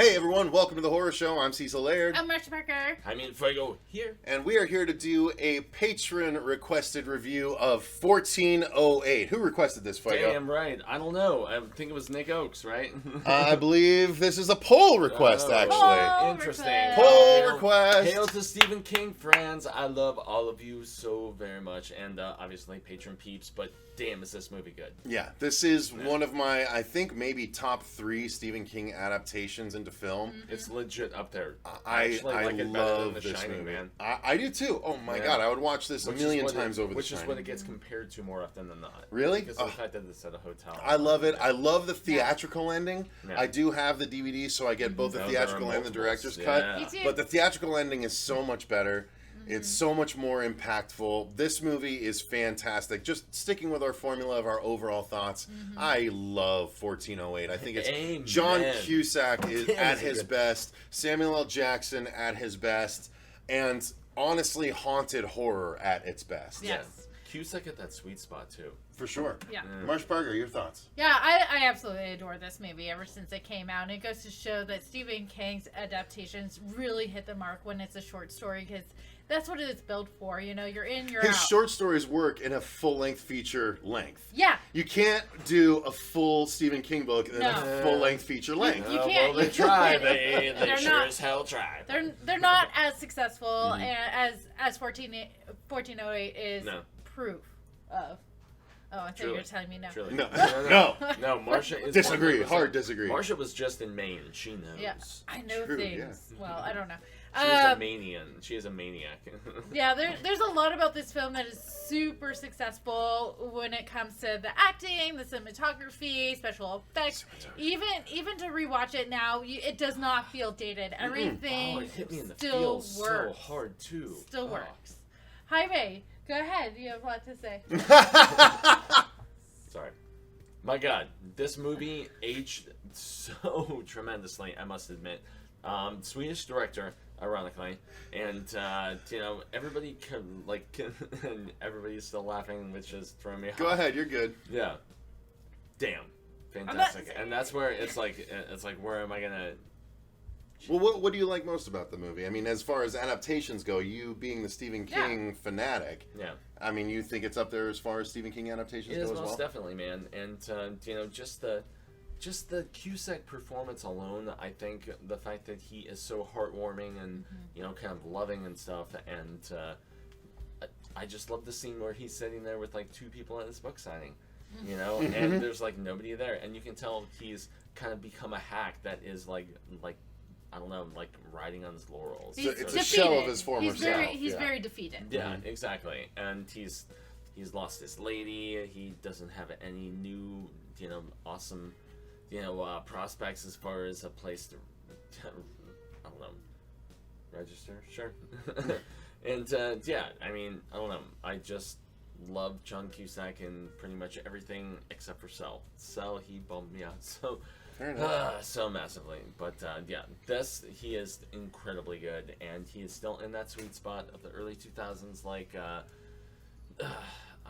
Hey everyone, welcome to the Horror Show. I'm Cecil Laird. I'm Marcia Parker. Jaime and Fuego here. And we are here to do a patron-requested review of 1408. Who requested this, Fuego? Damn right. I don't know. I think it was Nick Oakes, right? I believe this is a poll request, actually. Poll Interesting. request. Poll request. Hail to Stephen King fans. I love all of you so very much. And obviously patron peeps, but damn, is this movie good. Yeah, this is one of my, I think, maybe top 3 Stephen King adaptations into film. It's legit up there. I actually like it better than love The this Shining, movie. man. I do too. Oh my Yeah. god, I would watch this Which a is million what times over The Which is Shining. what it gets compared to more often than not. Really? Because of the fact that it's at a hotel. I love it. I love the theatrical ending. Yeah. I do have the DVD, so I get both the Those theatrical are and the director's multiples. cut. Yeah. Me too. But the theatrical ending is so much better. It's so much more impactful. This movie is fantastic. Just sticking with our formula of our overall thoughts, I love 1408. I think it's Amen. John Cusack is Damn, at is he his good. best, Samuel L. Jackson at his best, and honestly, haunted horror at its best. Yes. Cusack at that sweet spot, too. For sure. Yeah. Marsh Parker, your thoughts? Yeah, I absolutely adore this movie ever since it came out. And it goes to show that Stephen King's adaptations really hit the mark when it's a short story, because that's what it's built for. You know, you're in, you're His out. short stories work in a full-length feature length. Yeah. You can't do a full Stephen King book in a No. full-length feature length. You can't- Well, they you tried. can't. They They're sure not- as hell tried. They're not as successful as 1408 is No. proof of. Oh, I thought you were Truly. telling me no. Truly. No. No, Marcia is Disagree. 100%. Hard disagree. Marcia was just in Maine. She knows. Yeah, I know True, things. Well, I don't know. She's a manian. She is a maniac. Yeah, there's a lot about this film that is super successful when it comes to the acting, the cinematography, special effects. Even to rewatch it now, it does not feel dated. Everything Oh, it hit me in the still feels works. so hard too. Still Oh. works. Jaime, go ahead. You have a lot to say. Sorry. My God, this movie aged so tremendously. I must admit. Swedish director, ironically, and everybody and everybody's still laughing, which is throwing me off. Go ahead, you're good. Yeah. Damn. Fantastic. And that's where it's like where am I gonna? Well, what do you like most about the movie? I mean, as far as adaptations go, you being the Stephen King fanatic, Yeah. I mean, you think it's up there as far as Stephen King adaptations It go is as well? most definitely, man. And just the Cusack performance alone, I think the fact that he is so heartwarming and kind of loving and stuff, and I just love the scene where he's sitting there with like 2 people at his book signing, and there's like nobody there, and you can tell he's kind of become a hack that is like I don't know, like riding on his laurels. He's it's a defeated. shell of his former He's very, self, He's yeah. very defeated. Yeah, exactly. And he's lost his lady. He doesn't have any new, awesome, prospects as far as a place to, I don't know, register. Sure. And yeah, I mean, I don't know. I just love John Cusack in pretty much everything except for Cell. Cell, he bummed me out Fair enough. so massively. But yeah, he is incredibly good, and he is still in that sweet spot of the early 2000s, like I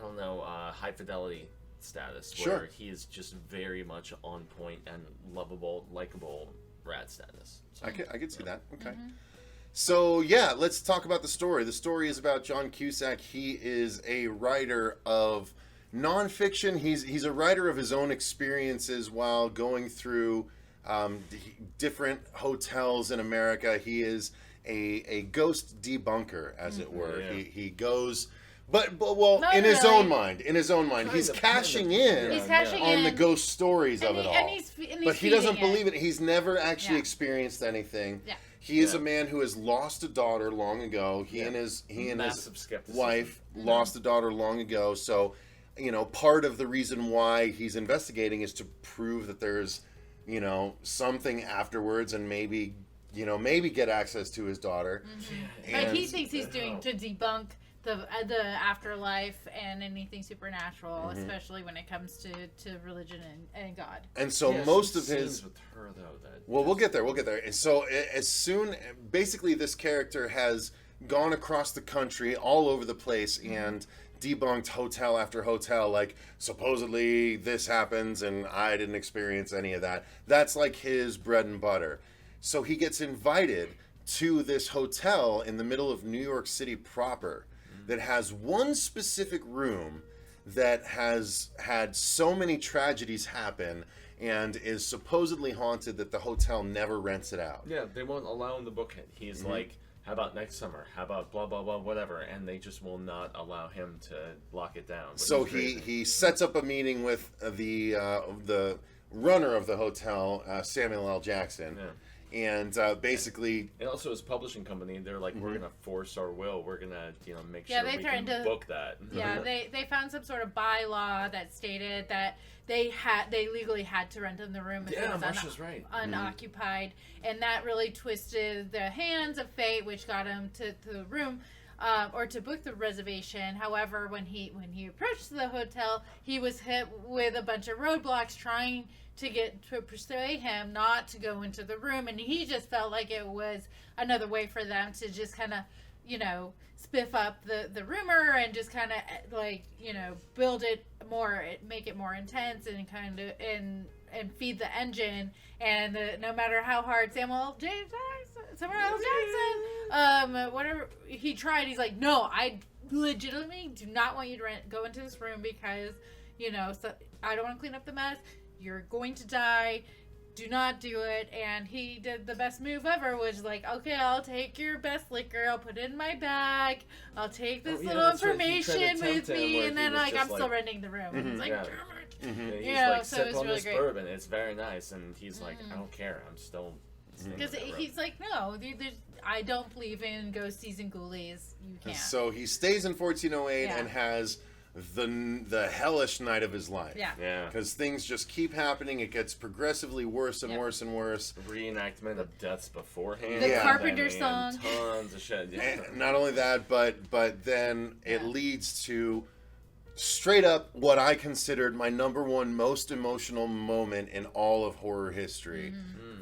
don't know, high fidelity status, Sure. where he is just very much on point and lovable, likable rat status. So, I could see that. Okay. So, yeah, let's talk about the story. The story is about John Cusack. He is a writer of nonfiction. He's a writer of his own experiences while going through different hotels in America. He is a ghost debunker, as it were. Yeah. He goes... But well, No, in no, his no, own mind, he's cashing in He's cashing on in. the ghost stories of it all. And he's But he doesn't feeding believe it. He's never actually Yeah. experienced anything. Yeah. He is Yeah. a man who has lost a daughter long ago. He and his Massive skepticism. wife lost a daughter long ago. So, part of the reason why he's investigating is to prove that there's, something afterwards, and maybe get access to his daughter. But he thinks he's doing to debunk the afterlife and anything supernatural, especially when it comes to religion and God. And so Yeah, most some of his scenes with her though. Well, we'll get there. And so basically this character has gone across the country, all over the place, and debunked hotel after hotel, like, supposedly this happens and I didn't experience any of that. That's like his bread and butter. So he gets invited to this hotel in the middle of New York City proper that has one specific room that has had so many tragedies happen and is supposedly haunted that the hotel never rents it out. Yeah, they won't allow him to book it. He's like, how about next summer? How about blah, blah, blah, whatever. And they just will not allow him to lock it down. So he sets up a meeting with the runner of the hotel, Samuel L. Jackson. Yeah. And basically... And also his publishing company, they're like, we're going to force our will. We're going to, make sure they we threatened can to book that. Yeah, they found some sort of bylaw that stated that they legally had to rent him the room if it was Marcia's right. unoccupied. And that really twisted the hands of fate, which got him to the room. Or to book the reservation. However, when he approached the hotel, he was hit with a bunch of roadblocks trying to persuade him not to go into the room, and he just felt like it was another way for them to just kind of, spiff up the rumor and just kind of build it more, make it more intense and kind of and feed the engine. And no matter how hard Samuel L. Jackson, whatever he tried, he's like, no, I legitimately do not want you to go into this room because, so I don't want to clean up the mess. You're going to die. Do not do it. And he did the best move ever, which is like, okay, I'll take your best liquor. I'll put it in my bag. I'll take this little information with me. And then I'm still renting the room. And he's like, damn it. He's like, so sip it was on really this great. bourbon. It's very nice. And he's like, I don't care. I'm still... Because he's like, no, I don't believe in ghosties and ghoulies. You can't. So he stays in 1408 and has the hellish night of his life. Yeah. Because things just keep happening. It gets progressively worse and worse and worse. Reenactment of deaths beforehand. The Carpenter song. Tons of shit. Yeah. And not only that, but then it leads to straight up what I considered my number one most emotional moment in all of horror history.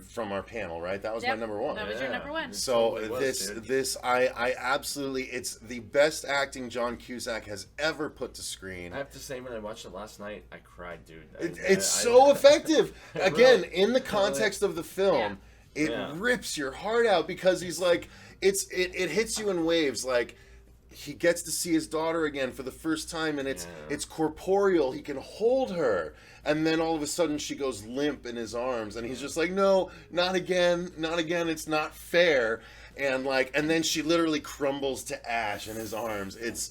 From our panel, right? That was my number one. That was your number one. So I absolutely, it's the best acting John Cusack has ever put to screen. I have to say, when I watched it last night, I cried, dude. It's so effective. Again, in the context of the film, it rips your heart out because he's like, it hits you in waves. Like, he gets to see his daughter again for the first time, and it's corporeal. He can hold her. And then all of a sudden she goes limp in his arms, and he's just like, no, not again, it's not fair. And then she literally crumbles to ash in his arms. It's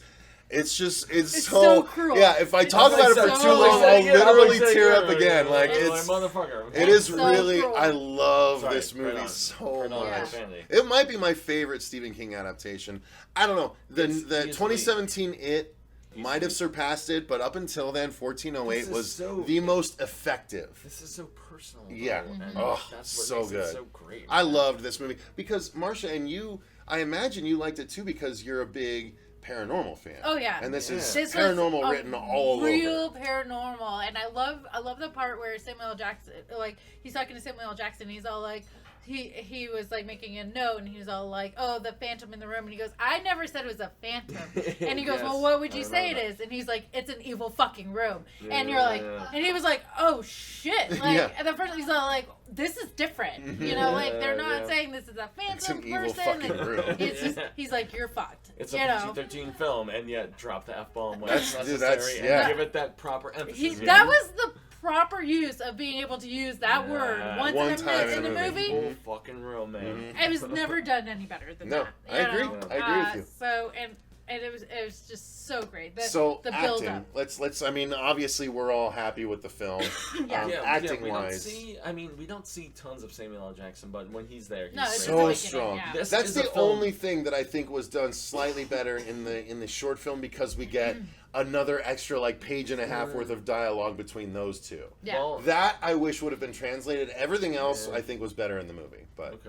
so cruel. Yeah, if I talk about it for too long, I'll literally tear up again. Like, it is so really, cruel. I love this movie so much. It might be my favorite Stephen King adaptation. I don't know. The 2017 It might have surpassed it, but up until then, 1408 was the most effective. This is so personal. Yeah. And Oh, that's what so makes good. It so great. I loved this movie because Marcia and you, I imagine you liked it too because you're a big paranormal fan. Oh yeah. And this is paranormal written all over. Real paranormal, and I love the part where Samuel L. Jackson, like, he's talking to Samuel L. Jackson. He's all like, he was like making a note, and he was all like, oh, the phantom in the room, and he goes, I never said it was a phantom. And he goes, well, what would you say it is? And he's like, it's an evil fucking room. And you're like, and he was like, oh shit. Like, and the first he's all like, this is different. Like, they're not saying this is a phantom evil person. fucking room. It's just, he's like, you're fucked. It's a PG-13 film, and yet drop the F-bomb when it's necessary and give it that proper emphasis. That was the proper use of being able to use that word once in the movie. Full fucking real, man. It was never done any better than that. I agree. I agree with you. So and it was just so great. So the acting, build up. let's. I mean, obviously, we're all happy with the film. Acting wise, we don't see tons of Samuel L. Jackson, but when he's there, he's it's so strong. Yeah. That's the only thing that I think was done slightly better in the short film because we get another extra like page and a half worth of dialogue between those two. Yeah. Well, That I wish would have been translated. Everything else I think was better in the movie, but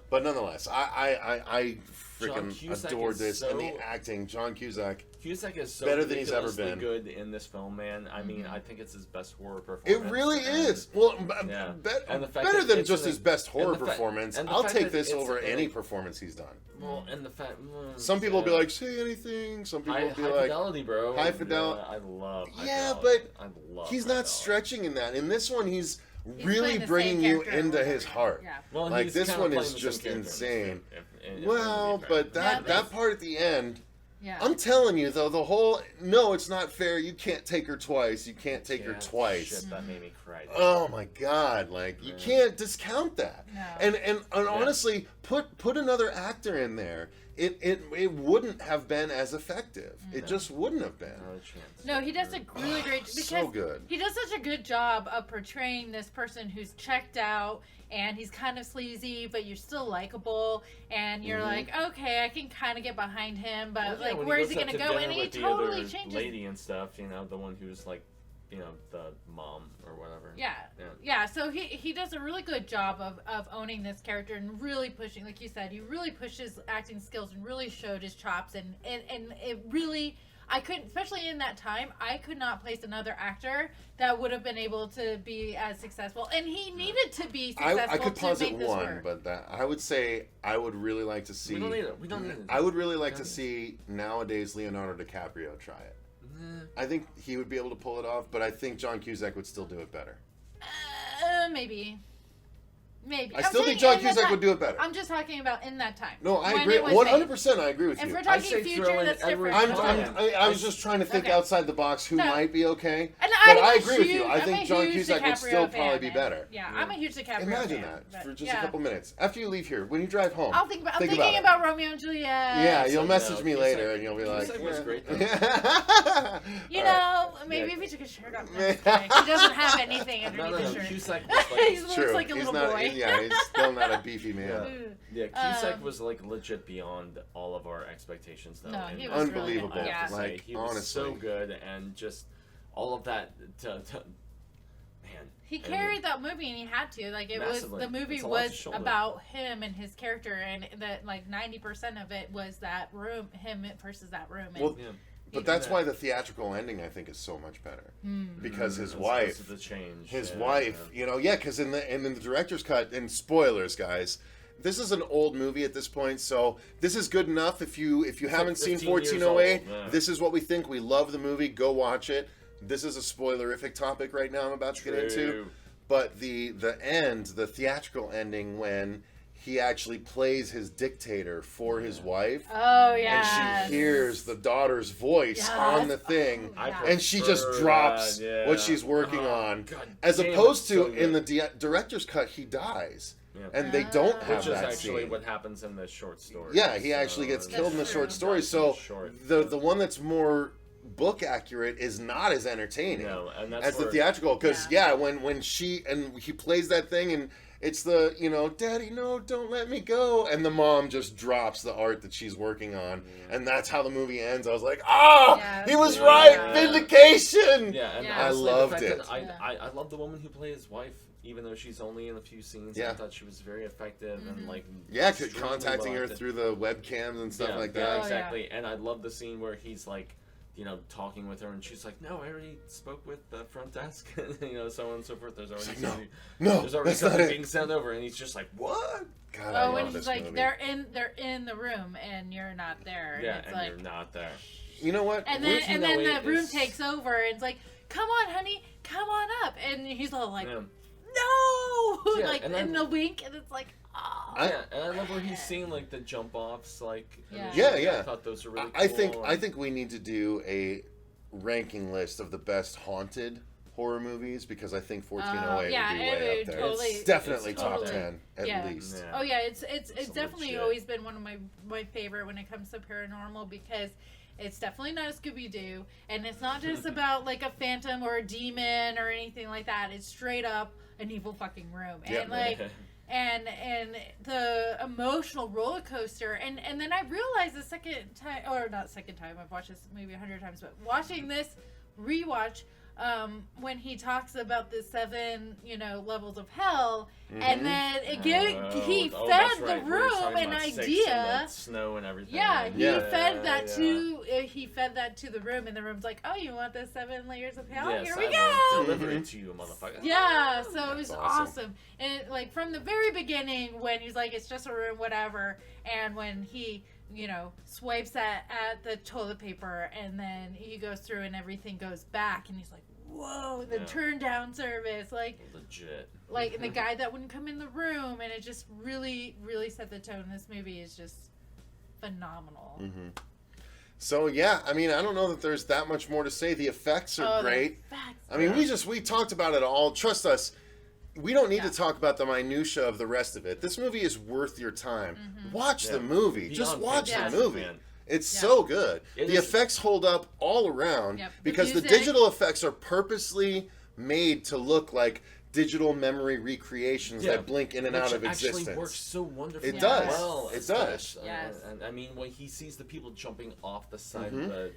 but nonetheless, I freaking adored this and the acting. John Cusack is so better than he's ever been. Good in this film, man. I mean, I think it's his best horror performance. It really is. Well, and the fact better that than it's just his best horror performance. and the I'll fact take that this it's over in any it. performance he's done. Well, and the fact some people will be like, say anything. Some people will be high like, fidelity, bro. High fidelity. I love. High yeah, fidelity. but I love he's high not fidelity. stretching in that. In this one, he's really playing the bringing same you character into over his and heart. over. Yeah. Well, Like, he's this kinda one playing is the just same character insane. in the Well, movie, but right? that part at the end, Yeah. I'm telling you though, the whole no, it's not fair. You can't take her twice. You can't take her Yeah, twice. Shit, that made me cry. Oh my god! Like you can't discount that. No. And honestly, put another actor in there. It wouldn't have been as effective. It just wouldn't have been. Not a chance. No, he does a really great because So good. he does such a good job of portraying this person who's checked out and he's kind of sleazy, but you're still likable, and you're like, okay, I can kind of get behind him, but Well, yeah, like, when where is goes he out gonna to go? dinner And he with the totally other changes. lady and stuff, the one who's like, the mom or whatever. Yeah. So he does a really good job of owning this character and really pushing, like you said, he really pushed his acting skills and really showed his chops, and it really, I couldn't, especially in that time, I could not place another actor that would have been able to be as successful, and he needed to be successful I could to posit make this one, work. but that I would say I would really like to see. We don't need it. We don't need it. I would really like to see nowadays Leonardo DiCaprio try it. I think he would be able to pull it off, but I think John Cusack would still do it better. Maybe. I still think John Cusack would do it better. I'm just talking about in that time. No, I when agree. it was 100%. I agree with If you. we're I'd talking say future, throw in that's Edward different. I was just trying to think Okay. outside the box who No. might be okay. And But I'm I a agree with you. huge- I I'm think a John huge Cusack would DiCaprio still probably fan, be man. better. Yeah, I'm a huge DiCaprio Imagine fan, that but for just yeah. a couple minutes after you leave here. When you drive home, I'm thinking it. about Romeo and Juliet. Yeah, you'll So, message no, me Cusack- later, and you'll be like, Cusack was great, though. You All right. know, maybe Yeah. if he took his shirt off. No, I'm just kidding. He doesn't have anything underneath No, his shirt. Cusack was He like, looks True. like a He's little not, boy. Yeah, he's still not a beefy man. Cusack was like legit beyond all of our expectations, though. No, and he was Unbelievable. really good. I have to Yeah. say, Like, he was honestly. so good, and just all of that. Man, He carried that movie, and he had to. Like, it Massively. was, the movie It's a lot to was shoulder. about him and his character, and that like 90% of it was that room, him versus that room. And Well, Yeah. but that's why the theatrical ending I think is so much better because his As wife, opposed to the change. his yeah, wife, because in the director's cut, and spoilers, guys. This is an old movie at this point, so this is good enough. If you haven't like seen 15 years 1408, old, yeah. this is what we think. We love the movie. Go watch it. This is a spoilerific topic right now I'm about to get into. True. But the end, the theatrical ending, when he actually plays his dictator for his wife, oh yeah, and she hears the daughter's voice Yes. on the thing, Oh, yeah. and she just prefer drops that, yeah. what she's working Oh, on. God As damn, opposed it's to so in the good. director's cut, he dies. Yeah. And they don't have Which is that actually scene. what happens in the short story. Yeah, he actually gets killed in the That's short true. story. So Short. the one that's more book accurate is not as entertaining No, and that's as the where- theatrical. Because when she and he plays that thing and it's the Daddy, no, don't let me go, and the mom just drops the art that she's working on, and that's how the movie ends. I was like, Yeah, he was yeah. right, vindication. Yeah, and Yeah. I honestly, the loved fact it. that I love the woman who played his wife, even though she's only in a few scenes. Yeah. I thought she was very effective and like Yeah, extremely contacting well her acted. through the webcams and stuff Yeah, like yeah, that. Oh, yeah. exactly. And I love the scene where he's like, talking with her, and she's like, "No, I already spoke with the front desk," so on and so forth. There's already like, no, something, no, there's already that's not something it. being sent over, and he's just like, "What?" God, I Oh, when love he's this like, movie. they're in the room and you're not there. Yeah, it's and like, you're not there. You know what? and then the 1408 room is- takes over and it's like, come on, honey, come on up, and he's all like, Yeah. no, Yeah, like and in then- the wink, and it's like, oh. Yeah, and I love where he's seeing like the jump offs, like Yeah. initially. Yeah. I thought those were really cool. I think we need to do a ranking list of the best haunted horror movies because I think 1408 yeah, would be it way would up there. totally- It's definitely it's top totally- 10 at Yeah. least. Yeah. Oh yeah, it's It's definitely legit. always been one of my favorite when it comes to paranormal because it's definitely not a Scooby Doo, and it's not just about like a phantom or a demon or anything like that. It's straight up an evil fucking room, and Yep. like. And the emotional roller coaster, and then I realized the second time, or not second time, I've watched this movie 100 times, but watching this rewatch, when he talks about the 7 levels of hell, and then he that's fed right, the where he's room talking an about six and idea. the snow and everything. Yeah, and- he fed that yeah. he fed that to the room, and the room's like, oh, you want the 7 layers of hell? Yes, Here we I go. will deliver it to you, motherfucker. Yeah, so it was That's awesome. awesome. And like from the very beginning when he's like, it's just a room, whatever, and when he swipes at the toilet paper, and then he goes through and everything goes back, and he's like, whoa, the turn down service, like legit, like the guy that wouldn't come in the room, and it just really, really set the tone. This movie is just phenomenal. Mm-hmm. So yeah, I mean, I don't know that there's that much more to say. The effects are great. I mean, we talked about it all. Trust us, we don't need to talk about the minutia of the rest of it. This movie is worth your time. Watch the movie. Just watch the movie. Man. It's so good. The effects hold up all around because the digital effects are purposely made to look like digital memory recreations that blink in and out of existence. It actually works so wonderfully. It does. Well, it does. Yes. And I mean, when he sees the people jumping off the side of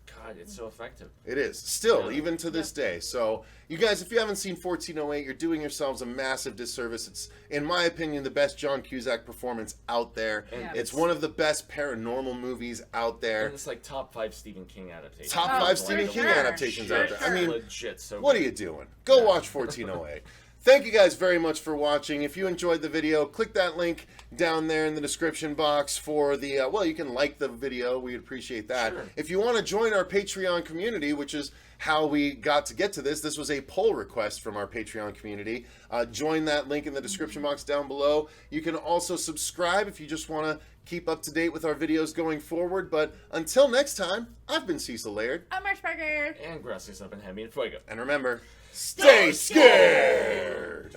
God, it's so effective. It is. Still, even to this day. So, you guys, if you haven't seen 1408, you're doing yourselves a massive disservice. It's, in my opinion, the best John Cusack performance out there. It's one of the best paranormal movies out there. And it's like top 5 Stephen King adaptations. Top 5 Stephen King adaptations out there. I mean, legit, so what are you doing? Go watch 1408. Thank you guys very much for watching. If you enjoyed the video, click that link down there in the description box for the, well, you can like the video. We'd appreciate that. Sure. If you want to join our Patreon community, which is how we got to get to this was a poll request from our Patreon community. Join that link in the description box down below. You can also subscribe if you just want to keep up to date with our videos going forward. But until next time, I've been Cecil Laird. I'm Marshberger. And Gracias up and Jaime and Fuego. And remember, stay scared!